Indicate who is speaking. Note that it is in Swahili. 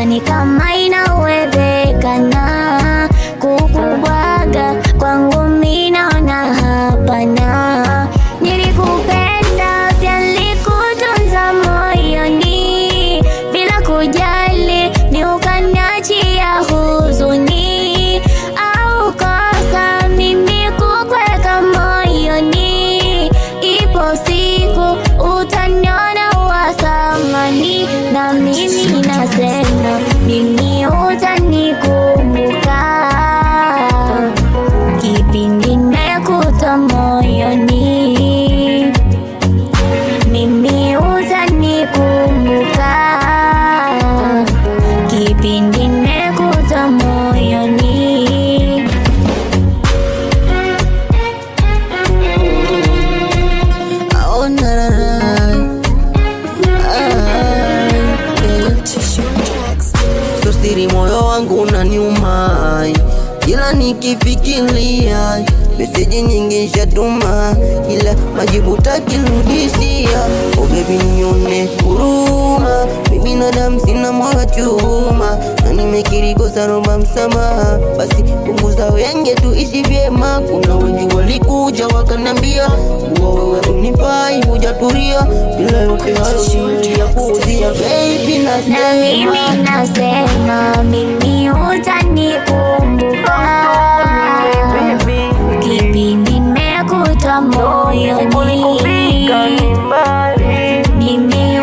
Speaker 1: sidhani kama inawezekana kukubwaga kwangu mimi naona hapana. Nilikupenda pia nilikutunza moyoni, bila kujali ni ukaniachia huzuni au kosa mimi kukweka moyoni. Ipo siku utaniona wa thamani, na mimi nasema mimi utanikumbuka kipindi nimekutoa moyoni. Mimi utanikumbuka kipindi nimekutoa moyoni.
Speaker 2: Oh, na, na, na. So siri moyo wangu unaniuma kila nikifikiria, meseji nyingi shatuma ila majibu takirudishia. Oh baby nione huruma, mimi binadamu sina moyo chuma, na nimekiri kosa naomba msamaha. Basi punguza wenge tuishi vyema. Kuna wengi walikuja wakanambia kuwa wewe unifai hujatulia, ila yote hayo ya kuuzia baby.
Speaker 1: Na mimi nasema mimi utanikumbuka kipindi nimekutoa moyoni. Mimi